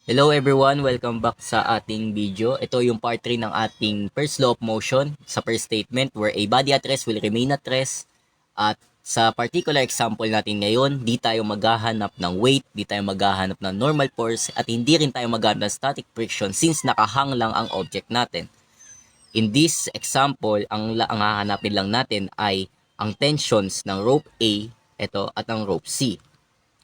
Hello everyone, welcome back sa ating video. Ito yung part 3 ng ating first law of motion sa first statement where a body at rest will remain at rest. At sa particular example natin ngayon, di tayo maghahanap ng weight, di tayo maghahanap ng normal force, at hindi rin tayo maghahanap ng static friction since nakahang lang ang object natin. In this example, ang hahanapin lang natin ay ang tensions ng rope A, ito, at ang rope C.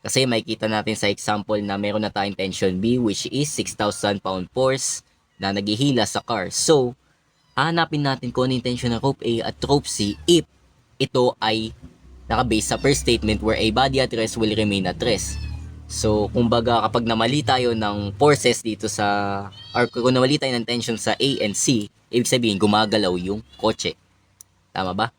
Kasi makikita natin sa example na meron na tayong tension B which is 6,000 pound force na naghihila sa car. So, hahanapin natin kung ano yung tension ng rope A at rope C if ito ay nakabase sa first statement where a body at rest will remain at rest. So, kumbaga kapag namali tayo ng forces dito sa, or kung namali tayo ng tension sa A and C, ibig sabihin gumagalaw yung kotse. Tama ba?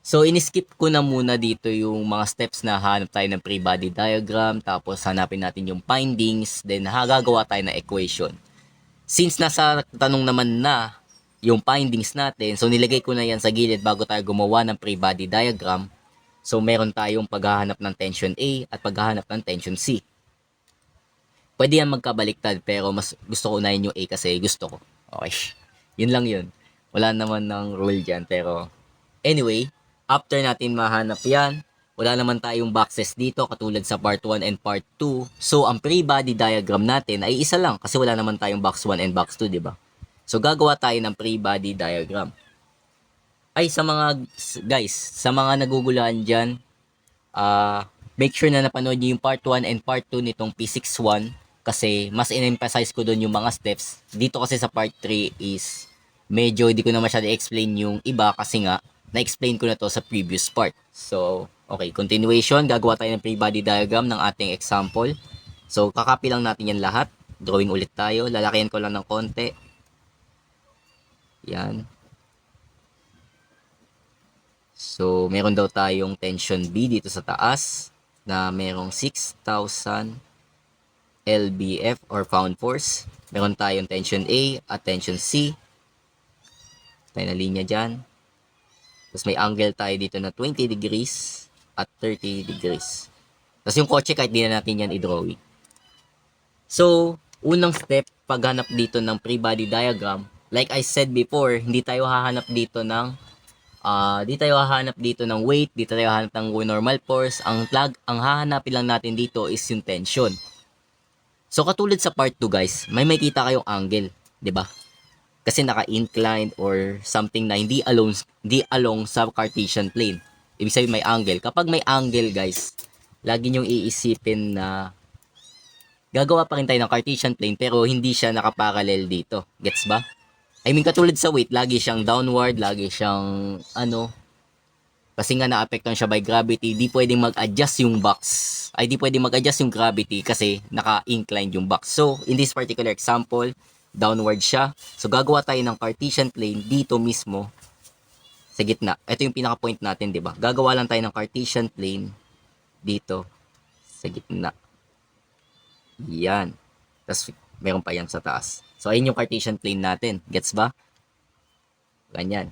So, in-skip ko na muna dito yung mga steps na hanap tayo ng free body diagram, tapos hanapin natin yung findings, then gagawa tayo ng equation. Since nasa tanong naman na yung findings natin, so nilagay ko na yan sa gilid bago tayo gumawa ng free body diagram. So, meron tayong paghahanap ng tension A at paghahanap ng tension C. Pwede yan magkabaliktad, pero mas gusto ko unahin yung A kasi gusto ko. Okay. Yun lang yun. Wala naman ng rule dyan, pero anyway, after natin mahanap yan, wala naman tayong boxes dito katulad sa part 1 and part 2. So, ang free body diagram natin ay isa lang kasi wala naman tayong box 1 and box 2, di ba? So, gagawa tayo ng free body diagram. Ay, sa mga guys, sa mga naguguluhan dyan, make sure na napanood nyo yung part 1 and part 2 nitong P61 kasi mas in-emphasize ko doon yung mga steps. Dito kasi sa part 3 is medyo hindi ko na masyado explain yung iba kasi nga na-explain ko na to sa previous part. So, okay, continuation, gagawa tayo ng free body diagram ng ating example. So, kakopy lang natin yan lahat. Drawing ulit tayo, lalakihan ko lang ng konti. Yan. So, meron daw tayong tension B dito sa taas na merong 6,000 lbf or pound force. Meron tayong tension A at tension C. Tayo na linya dyan. Tapos may angle tayo dito na 20 degrees at 30 degrees. Tapos yung kotse kahit di na natin yan i-drawing. So, unang step, paghanap dito ng free body diagram, like I said before, hindi tayo hahanap dito ng weight, di tayo hahanap ng normal force. Ang hahanapin lang natin dito is yung tension. So, katulad sa part 2 guys, may makita kayong angle, 'di ba? Kasi naka-inclined or something na hindi along sa Cartesian plane. Ibig sabihin may angle. Kapag may angle guys, lagi niyong iisipin na gagawa pa rin tayo ng Cartesian plane pero hindi siya nakaparallel dito. Gets ba? I mean katulad sa weight, lagi siyang downward, lagi siyang kasi nga naapektuhan siya by gravity, di pwedeng mag-adjust yung box. Ay di pwedeng mag-adjust yung gravity kasi naka-inclined yung box. So, in this particular example, downward siya. So, gagawa tayo ng Cartesian plane dito mismo sa gitna. Ito yung pinaka-point natin, di ba? Gagawa lang tayo ng Cartesian plane dito sa gitna. Yan. Tapos, meron pa yan sa taas. So, ayun yung Cartesian plane natin. Gets ba? Ganyan.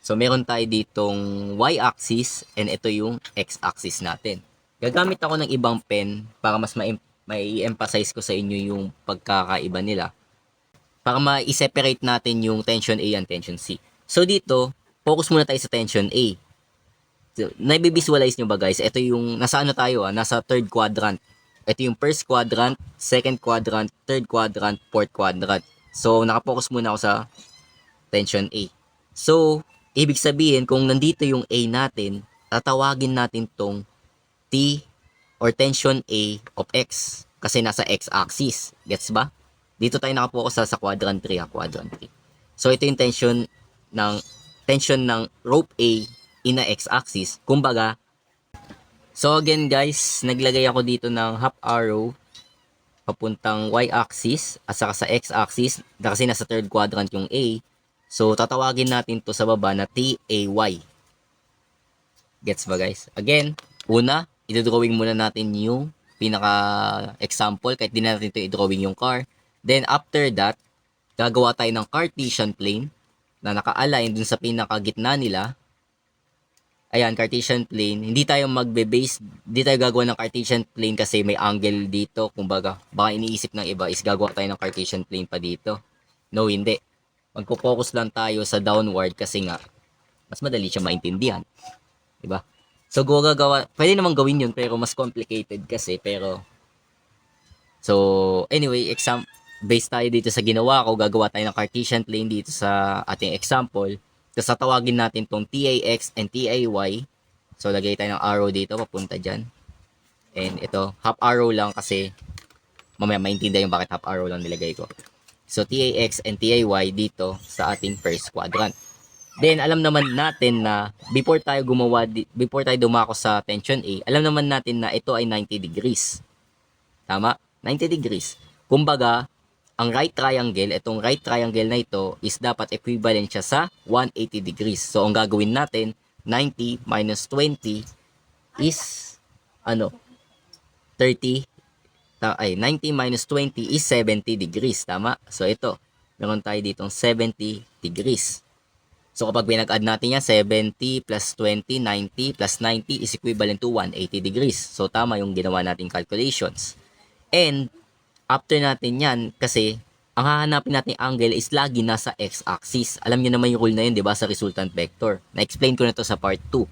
So, meron tayo ditong y-axis and ito yung x-axis natin. Gagamit ako ng ibang pen para mas mai-emphasize ko sa inyo yung pagkakaiba nila. Para ma-separate natin yung tension A and tension C. So, dito, focus muna tayo sa tension A. So, na-visualize nyo ba guys? Ito yung, nasa ano tayo nasa third quadrant. Ito yung first quadrant, second quadrant, third quadrant, fourth quadrant. So, nakapokus muna ako sa tension A. So, ibig sabihin, kung nandito yung A natin, tatawagin natin tong T or tension A of X kasi nasa X-axis. Gets ba? Dito tayo nakapokus sa quadrant 3, quadrant 3. So, ito yung tension ng rope A in a X-axis. Kumbaga, so again guys, naglagay ako dito ng half arrow papuntang Y-axis at saka sa X-axis kasi nasa third quadrant yung A. So, tatawagin natin to sa baba na TAY. Gets ba guys? Again, una, i-drawing muna natin yung pinaka-example kahit di natin ito i-drawing yung car. Then, after that, gagawa tayo ng Cartesian plane na naka-align dun sa pinaka-gitna nila. Ayan, Cartesian plane. Hindi tayo gagawa ng Cartesian plane kasi may angle dito. Kumbaga, baka iniisip ng iba is gagawa tayo ng Cartesian plane pa dito. No, hindi. Magpo-focus lang tayo sa downward kasi nga, mas madali siya maintindihan. Diba? So, pwede namang gawin yun pero mas complicated kasi. So, anyway, based tayo dito sa ginawa ko, gagawa tayo ng Cartesian plane dito sa ating example. Tapos tatawagin natin tong TAX and TAY. So, lagay tayo ng arrow dito, papunta dyan. And ito, half arrow lang kasi mamaya maintindihan yung bakit half arrow lang nilagay ko. So, TAX and TAY dito sa ating first quadrant. Then, alam naman natin na before tayo dumako sa tension A, alam naman natin na ito ay 90 degrees. Tama? 90 degrees. Kumbaga, itong right triangle na ito is dapat equivalent siya sa 180 degrees. So, ang gagawin natin, 90 minus 20 is, 30, 90 minus 20 is 70 degrees. Tama? So, ito, meron tayo ditong 70 degrees. So, kapag pinag-add natin yan, 70 plus 20, 90 plus 90 is equivalent to 180 degrees. So, tama yung ginawa nating calculations. And, after natin yan, kasi ang hahanapin nating angle is lagi nasa x-axis. Alam niyo naman yung rule na yun, di ba, sa resultant vector. Na-explain ko na to sa part 2.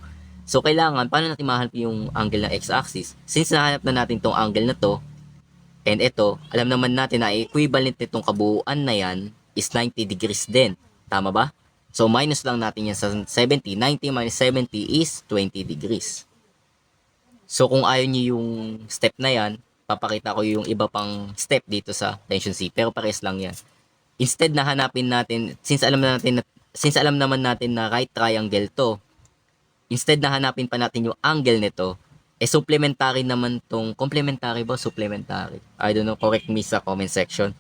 So, kailangan, paano natin mahanap yung angle ng x-axis? Since nahanap na natin tong angle na to, and ito, alam naman natin na equivalent nitong kabuuan na yan is 90 degrees din. Tama ba? So, minus lang natin yan sa 70. 90 minus 70 is 20 degrees. So, kung ayaw niyo yung step na yan, papakita ko yung iba pang step dito sa tension C, pero pares lang yan. Instead na hanapin natin, since alam naman natin na right triangle to, instead na hanapin pa natin yung angle nito, supplementary naman tong, complementary ba? Supplementary? I don't know, correct me sa comment section.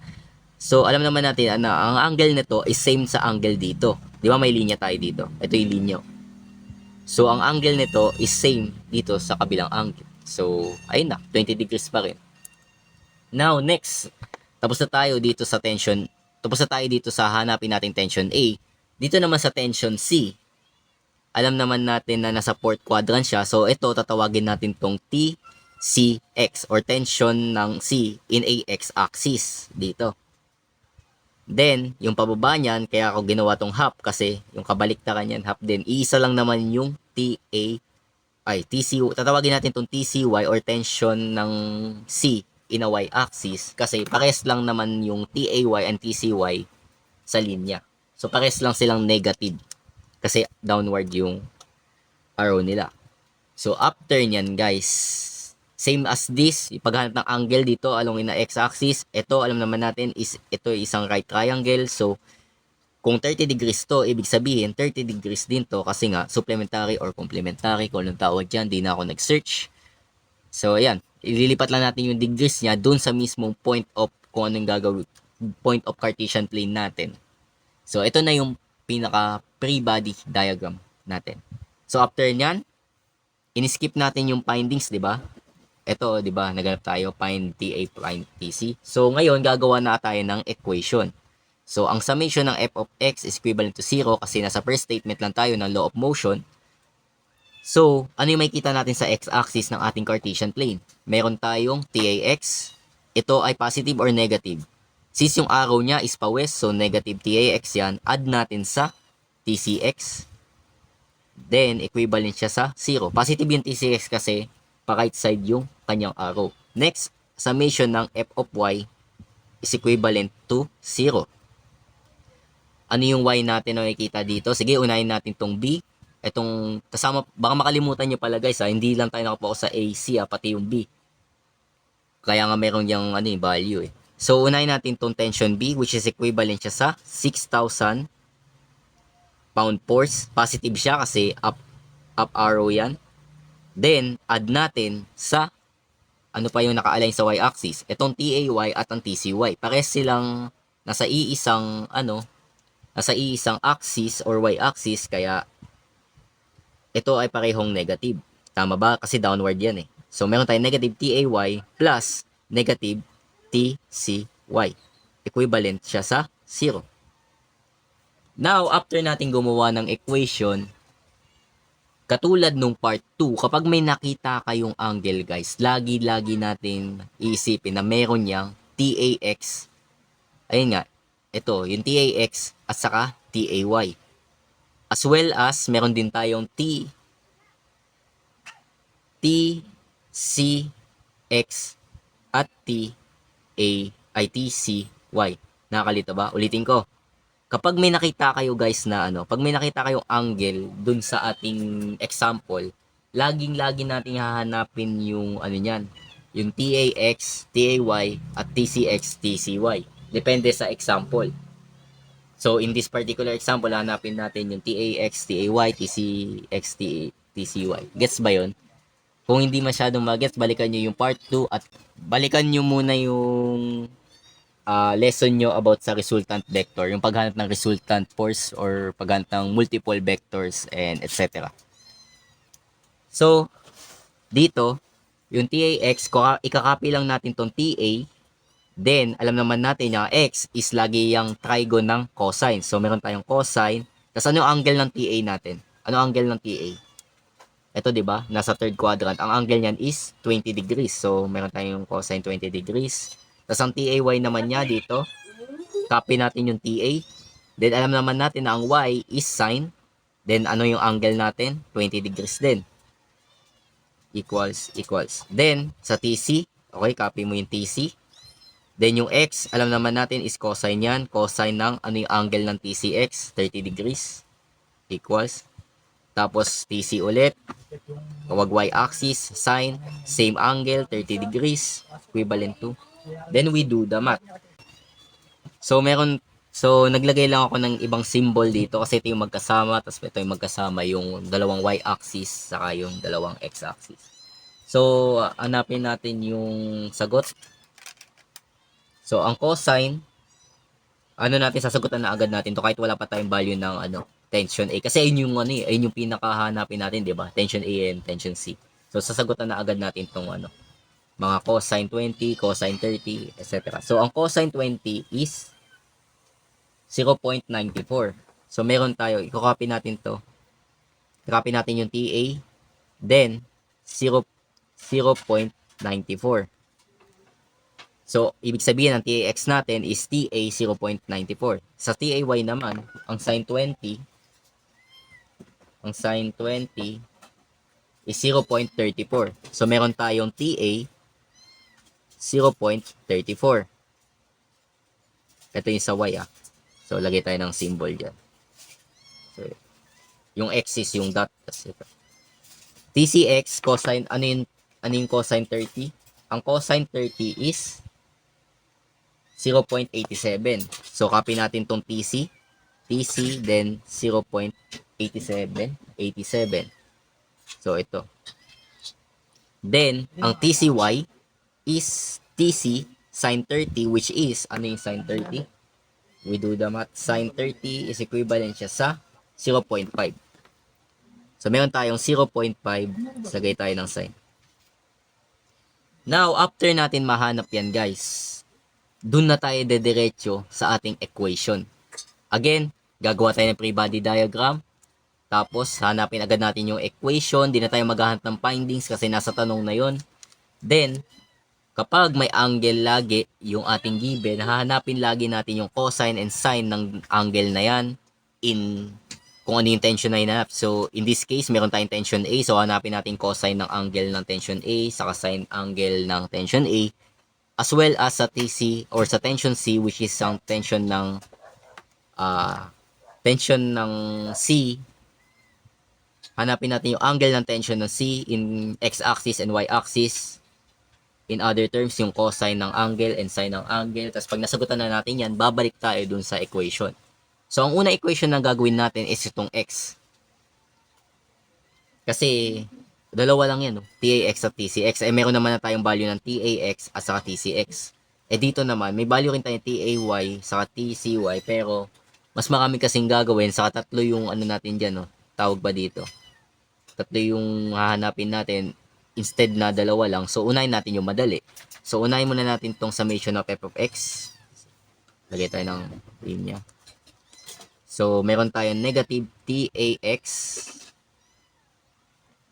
So, alam naman natin na ang angle nito is same sa angle dito. Di ba may linya tayo dito? Ito yung linya. So, ang angle nito is same dito sa kabilang angle. So, ayun na, 20 degrees pa rin. Now, next, tapos na tayo dito sa hanapin nating tension A. Dito naman sa tension C, alam naman natin na nasa fourth quadrant siya. So, ito, tatawagin natin tong TCX or tension ng C in a x-axis dito. Then, yung pababa niyan, kaya ako ginawa tong half kasi yung kabaliktaran niyan, half din. Iisa lang naman yung tatawagin natin tong TCY or tension ng C in a y-axis kasi pares lang naman yung TAY and TCY sa linya. So, pares lang silang negative kasi downward yung arrow nila. So, after nyan guys, same as this, paghanap ng angle dito along in the x-axis, ito alam naman natin is ito isang right triangle. So, kung 30 degrees to, ibig sabihin 30 degrees din to kasi nga supplementary or complementary kung anong tawag dyan, di na ako nag-search. So, ayan, ililipat lang natin yung degrees niya dun sa mismong point of kung anong gagawin, point of Cartesian plane natin. So, ito na yung pinaka pre-body diagram natin. So, after nyan, in-skip natin yung findings, di ba? Ito, di ba, naganap tayo, find TA, find TC. So, ngayon, gagawa na tayo ng equation. So, ang summation ng f of x is equivalent to 0 kasi nasa first statement lang tayo ng law of motion. So, ano yung makikita natin sa x-axis ng ating Cartesian plane? Meron tayong TAX. Ito ay positive or negative. Since yung arrow niya is pa-west, so negative TAX yan, add natin sa TCX. Then, equivalent siya sa 0. Positive yung TCX kasi pa-right side yung kanyang arrow. Next, summation ng f of y is equivalent to 0. Ano yung y natin na nakikita dito? Sige, unahin natin tong b. Itong kasama, baka makalimutan nyo pala guys hindi lang tayo nakapokus sa AC pati yung b. Kaya nga meron yung value eh. So, unahin natin tong tension B which is equivalent siya sa 6,000 pound force. Positive siya kasi up arrow yan. Then, add natin sa ano pa yung naka-align sa y-axis. Itong TAY at ang TCY. Pares silang nasa iisang axis or y-axis kaya ito ay parehong negative. Tama ba? Kasi downward yan eh. So, meron tayong negative TAY plus negative TCY. Equivalent siya sa 0. Now, after natin gumawa ng equation, Katulad nung part 2, kapag may nakita kayong angle guys, lagi-lagi natin iisipin na meron niyang TAX. Ayun nga, ito, yung TAX at saka TAY. As well as, meron din tayong TCX at TCY. Nakakalito ba? Ulitin ko. Kapag may nakita kayo guys na pag may nakita kayong angle dun sa ating example, laging-lagi nating hahanapin yung niyan, yung TAX, TAY at TCX, TCY. Depende sa example. So in this particular example, hanapin natin yung TAX, TAY, TCX, TCY. Gets ba 'yon? Kung hindi masyadong magets, balikan nyo yung part 2 at balikan nyo muna yung lesson nyo about sa resultant vector, yung paghanap ng resultant force or paghanap ng multiple vectors and etc. So, dito, yung TAX, ikakopy lang natin tong TA, then, alam naman natin na X is lagi yung trigon ng cosine. So, meron tayong cosine. Tapos, ano yung angle ng TA natin? Ano angle ng TA? Ito, di ba? Nasa third quadrant. Ang angle niyan is 20 degrees. So, meron tayong cosine 20 degrees. Tapos, ang TAY naman niya dito, copy natin yung TA. Then, alam naman natin na ang Y is sine. Then, ano yung angle natin? 20 degrees din. Equals. Then, sa TC, okay, copy mo yung TC. Then, yung X, alam naman natin is cosine yan. Cosine ng, ano yung angle ng TCX? 30 degrees. Equals. Tapos, TC ulit. Kawag y-axis, sine, same angle, 30 degrees, equivalent to. Then, we do the math. So, naglagay lang ako ng ibang symbol dito kasi ito yung magkasama, tapos ito yung magkasama yung dalawang y-axis, saka yung dalawang x-axis. So, hanapin natin yung sagot. So, ang cosine, natin, sasagutan na agad natin to kahit wala pa tayong value ng tension A. Kasi ayun yung ayun yung pinakahanapin natin, 'di ba? Tension A and tension C. So, sasagutan na agad natin tong mga cosine 20, cosine 30, etc. So, ang cosine 20 is 0.94. So, meron tayo, i-copy natin to. I-copy natin yung TA, then 0.94. So, ibig sabihin ng TAX natin is TA 0.94. Sa TAY naman, ang sine 20 is 0.34. So, meron tayong TA 0.34. Ito yung sa Y So, lagay tayo ng symbol dyan. So, yung X is yung dot. TCX, cosine, ano yung cosine 30? Ang cosine 30 is 0.87. So, copy natin tong TC. TC, then 0.87. 87. So, ito. Then, ang TCY is TC sine 30, which is, ano yung sine 30? We do the math. Sine 30 is equivalent siya sa 0.5. So, meron tayong 0.5. Sagay tayo ng sine. Now, after natin mahanap yan, guys, dun na tayo dediretso sa ating equation. Again, gagawa tayo ng free body diagram. Tapos, hanapin agad natin yung equation. Di na tayo maghahanap ng findings kasi nasa tanong na yon. Then, kapag may angle lagi yung ating given, hahanapin lagi natin yung cosine and sine ng angle na yan in kung ano yung tension na hinanap. So, in this case, meron tayong tension A. So, hanapin natin cosine ng angle ng tension A saka sine angle ng tension A, as well as sa TC or sa tension C, which is ang tension ng C. Hanapin natin yung angle ng tension ng C in x-axis and y-axis. In other terms, yung cosine ng angle and sine ng angle. Tapos pag nasagutan na natin yan, babalik tayo dun sa equation. So, ang una equation na gagawin natin is itong x. Kasi, dalawa lang yan, no? TAX at TCX. Eh, meron naman na tayong value ng TAX at saka TCX. Eh, dito naman, may value rin tayong TAY saka TCY. Pero, mas marami kasing gagawin. Saka tatlo yung natin dyan, no? Tawag ba dito? Tatlo yung hahanapin natin instead na dalawa lang. So, unahin natin yung madali. So, unahin muna natin tong summation of f of x. Lagay tayo ng linya. So, meron tayong negative TAX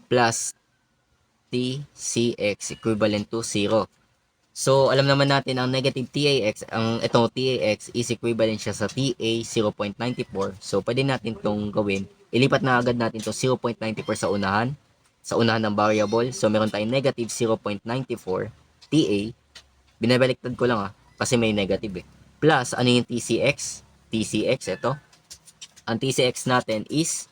plus TCX equivalent to 0. So, alam naman natin ang negative TAX, ang itong TAX is equivalent siya sa TA 0.94. So, pwede natin itong gawin. Ilipat na agad natin itong 0.94 sa unahan ng variable. So, meron tayong negative 0.94 TA. Binabaliktad ko lang kasi may negative Plus, ano yung TCX? TCX, ito. Ang TCX natin is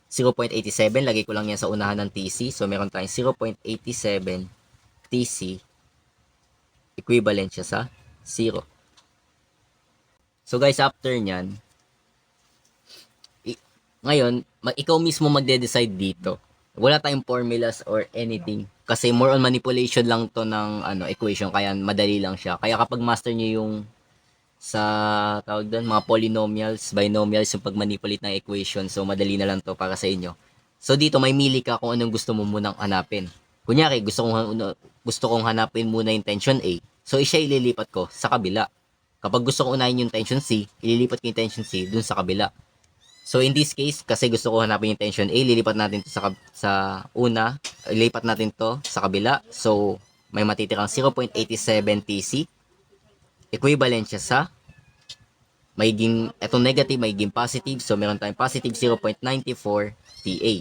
0.87. Lagay ko lang yan sa unahan ng TC. So, meron tayong 0.87 TC. Equivalent siya sa 0. So, guys, after nyan, ngayon, ikaw mismo magde-decide dito. Wala tayong formulas or anything. Kasi more on manipulation lang to ng equation. Kaya madali lang siya. Kaya kapag master nyo yung sa tawag doon, mga polynomials, binomials, yung pag-manipulate ng equation. So, madali na lang to para sa inyo. So, dito may mili ka kung anong gusto mo munang hanapin. Kunyari, gusto kong hanapin muna yung tension A. So, siya ililipat ko sa kabila. Kapag gusto ko unahin yung tension C, ililipat ko yung tension C dun sa kabila. So, in this case, kasi gusto ko hanapin yung tension A, lilipat natin to sa una, ilipat natin to sa kabila. So, may matitirang 0.87 TC. Equivalent siya sa itong negative, magiging positive. So, meron tayong positive 0.94 TA.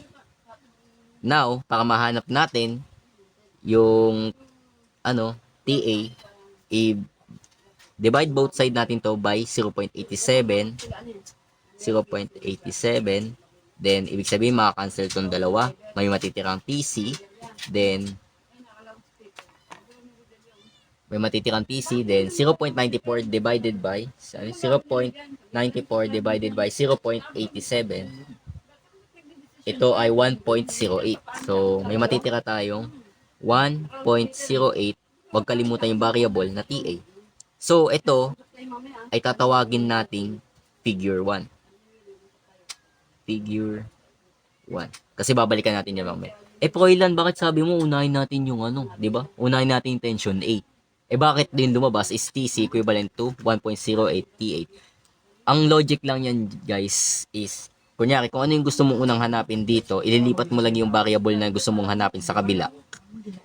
Now, para mahanap natin yung TA, i-divide both side natin to by 0.87. 0.87. Then, ibig sabihin, makakancel itong dalawa. May matitirang TC. Then, 0.94 divided by 0.94 divided by 0.87. Ito ay 1.08. So, may matitira tayong 1.08. Huwag kalimutan yung variable na TA. So, ito ay tatawagin nating figure 1. Figure 1. Kasi babalikan natin yan mamaya. Proilan, bakit sabi mo unahin natin yung di ba? Unahin natin yung tension A. Bakit din lumabas is TC equivalent to 1.08 TA? Ang logic lang yan, guys, is kunyari, kung ano yung gusto mong unang hanapin dito, ililipat mo lang yung variable na gusto mong hanapin sa kabila.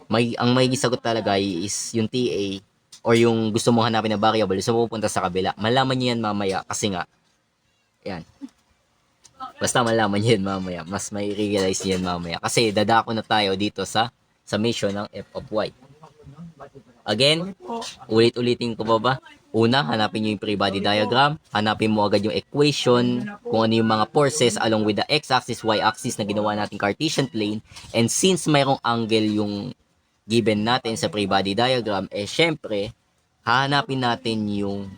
Ang may sagot talaga is yung TA or yung gusto mong hanapin na variable, gusto mo pupunta sa kabila. Malaman niyo yan mamaya kasi nga, yan. Basta malaman niyo yan mamaya. Mas may realize yan mamaya. Kasi dadako na tayo dito sa summation ng f of y. Again, ulit-ulitin ko ba? Una, hanapin nyo yung free body diagram. Hanapin mo agad yung equation, kung ano yung mga forces along with the x-axis, y-axis na ginawa natin Cartesian plane. And since mayroong angle yung given natin sa free body diagram, syempre, hahanapin natin yung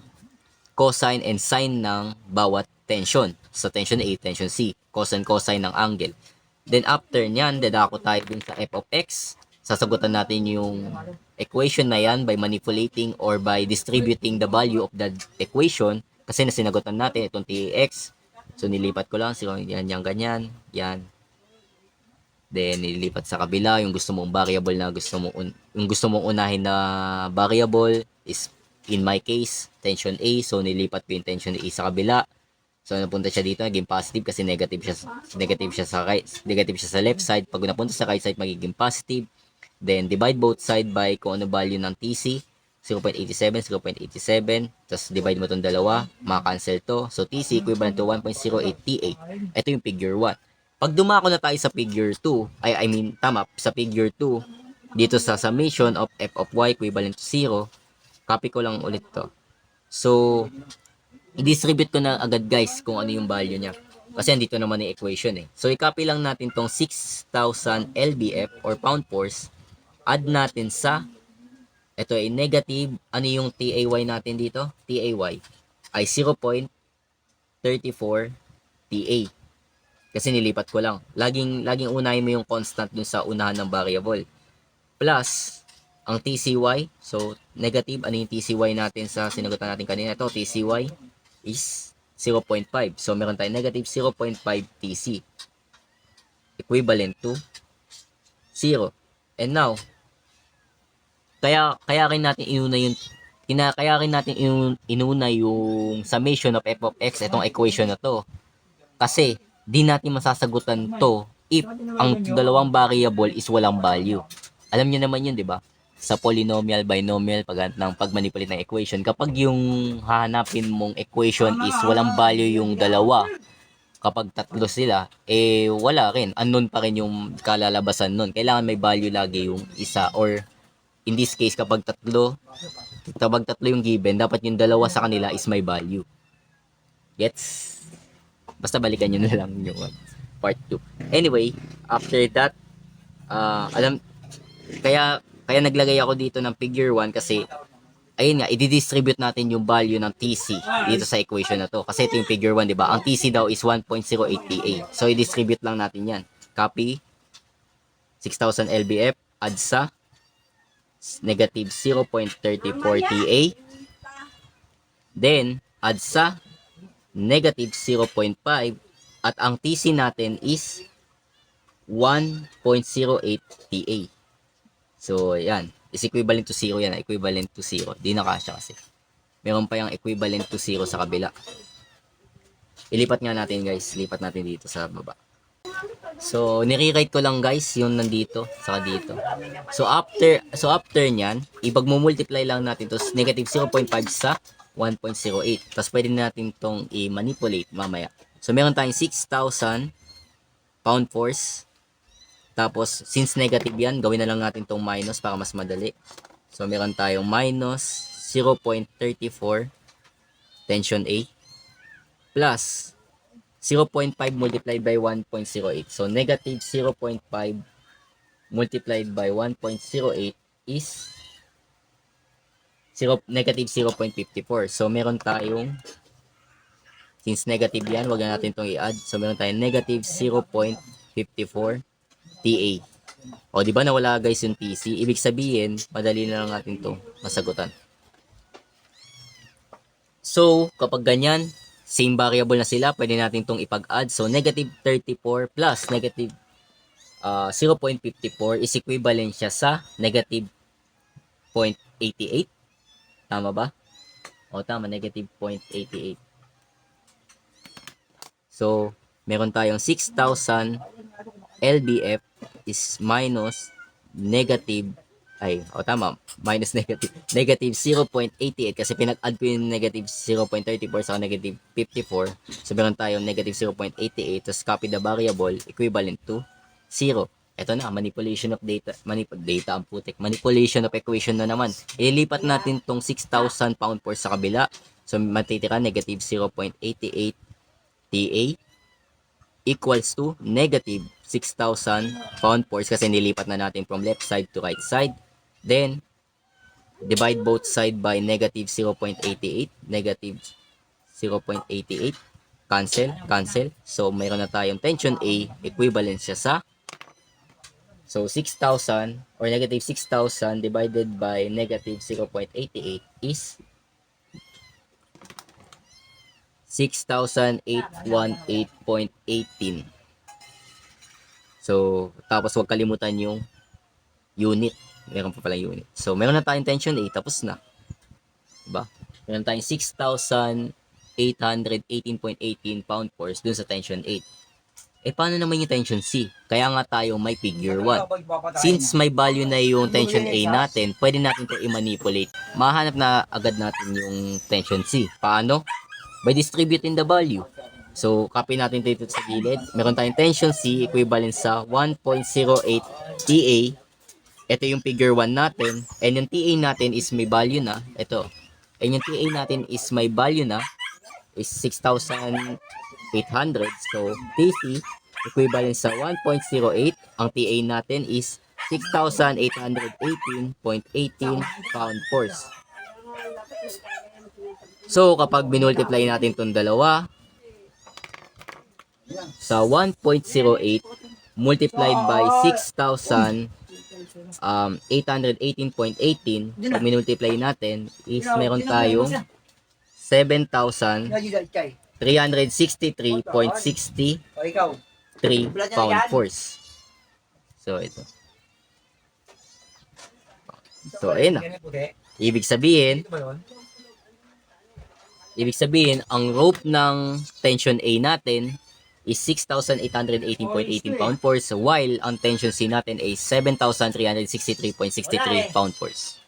cosine and sine ng bawat tension. Sa tension A, tension C, cosine ng angle. Then after nyan, dadako tayo dun sa f of x. Sasagutan natin yung equation na yan by manipulating or by distributing the value of the equation kasi nasinagutan natin itong TX. So, nilipat ko lang. So, yan, ganyan. Yan. Then, nilipat sa kabila yung gusto mong variable na yung gusto mong unahin na variable is, in my case, tension A. So, nilipat ko yung tension A sa kabila. So, napunta siya dito, naging positive kasi negative siya sa right, negative siya sa left side. Pag napunta sa right side, magiging positive. Then, divide both side by kung ano value ng TC. 0.87, 0.87. Tapos, divide mo itong dalawa. Maka-cancel to. So, TC equivalent to 1.08 TA. Ito yung figure 1. Pag dumako na tayo sa figure 2, sa figure 2, dito sa summation of f of y equivalent to 0, copy ko lang ulit to. So, i-distribute ko na agad, guys, kung ano yung value niya. Kasi andito naman yung equation So, i-copy lang natin tong 6,000 lbf or pound force. Add natin sa, ito ay negative, ano yung TAY natin dito? TAY ay 0.34 TA. Kasi nilipat ko lang. Laging unahin mo yung constant dun sa unahan ng variable. Plus, ang TCY, so negative, ano yung TCY natin sa sinagutan natin kanina? Ito, TCY is 0.5. So, meron tayong negative 0.5 TC. Equivalent to 0. And now, kaya rin natin inuna yung summation of f of x, itong equation na to. Kasi di natin masasagutan to if ang dalawang variable is walang value. Alam niyo naman yun, di ba? Sa polynomial, binomial, pag-manipulate ng equation, kapag yung hahanapin mong equation is walang value yung dalawa, kapag tatlo sila, eh wala rin. Unknown pa rin yung kalalabasan nun. Kailangan may value lagi yung isa, or in this case, kapag tatlo yung given, dapat yung dalawa sa kanila is may value. Gets? Basta balikan nyo na lang yung part 2. Anyway, after that, kaya naglagay ako dito ng figure 1 kasi ayun nga, i-distribute natin yung value ng TC dito sa equation na to. Kasi ito yung figure 1, di ba? Ang TC daw is 1.08 TA. So, i-distribute lang natin yan. Copy 6,000 LBF, add sa negative 0.34 TA. Then, add sa negative 0.5 at ang TC natin is 1.08 TA. So, yan. Is equivalent to 0 yan. Equivalent to 0. Di na kasya kasi. Meron pa yung equivalent to 0 sa kabila. Ilipat nga natin guys. Lipat natin dito sa baba. So, nire-write ko lang guys yung nandito saka dito. So, after nyan, ipag-multiply lang natin to negative 0.5 sa 1.08. Tapos, pwede natin tong i-manipulate mamaya. So, meron tayong 6,000 pound force. Tapos, since negative yan, gawin na lang natin tong minus para mas madali. So, meron tayong minus 0.34 tension A plus 0.5 multiplied by 1.08. So, negative 0.5 multiplied by 1.08 is negative 0.54. So, meron tayong, since negative yan, wag na natin itong i-add. So, meron tayong negative 0.54 TA. O, di ba nawala guys yung TC? Ibig sabihin, madali na lang natin to masagutan. So, kapag ganyan, same variable na sila, pwede natin tong ipag-add. So, negative 34 plus negative 0.54 is equivalent siya sa negative 0.88. Tama ba? O, tama, negative 0.88. So, meron tayong 6,000 LBF is minus negative, minus negative 0.88 kasi pinag-add ko yung negative 0.34 sa negative 54. So, meron tayong negative 0.88, tapos copy the variable equivalent to 0. Ito na, manipulation of data, manipulation of equation na naman. Ilipat natin tong 6,000 pound force sa kabila. So, matitira negative 0.88 TA equals to negative 6,000 pound force kasi nilipat na natin from left side to right side. Then, divide both side by negative 0.88. Negative 0.88. Cancel. So, mayroon na tayong tension A. Equivalent siya sa, so 6,000 or negative 6,000 divided by negative 0.88 is 6,818.18. So, tapos huwag kalimutan yung unit. Meron pa pala unit. So, meron na tayong tension A, tapos na. Diba? Meron tayong 6,818.18 pound force dun sa tension A. Eh, paano naman yung tension C? Kaya nga tayo may figure 1. Since may value na yung tension A natin, pwede natin ito i-manipulate. Mahanap na agad natin yung tension C. Paano? By distributing the value. So, copy natin dito sa gilid. Meron tayong tension C equivalent sa 1.08 TA. Ito yung figure 1 natin. And yung TA natin is may value na. Ito. And yung TA natin is may value na. Is 6,800. So, TC equivalent sa 1.08. Ang TA natin is 6,818.18 pound force. So, kapag binultiply natin itong dalawa, sa 1.08 multiplied by 6,818.18, pag minultiply natin, is meron tayong 7,363.63 pound force. So, ito. So, ayun na. Ibig sabihin, ang rope ng tension A natin is 6,818.18 pound force while ang tension C natin ay 7,363.63 pound force.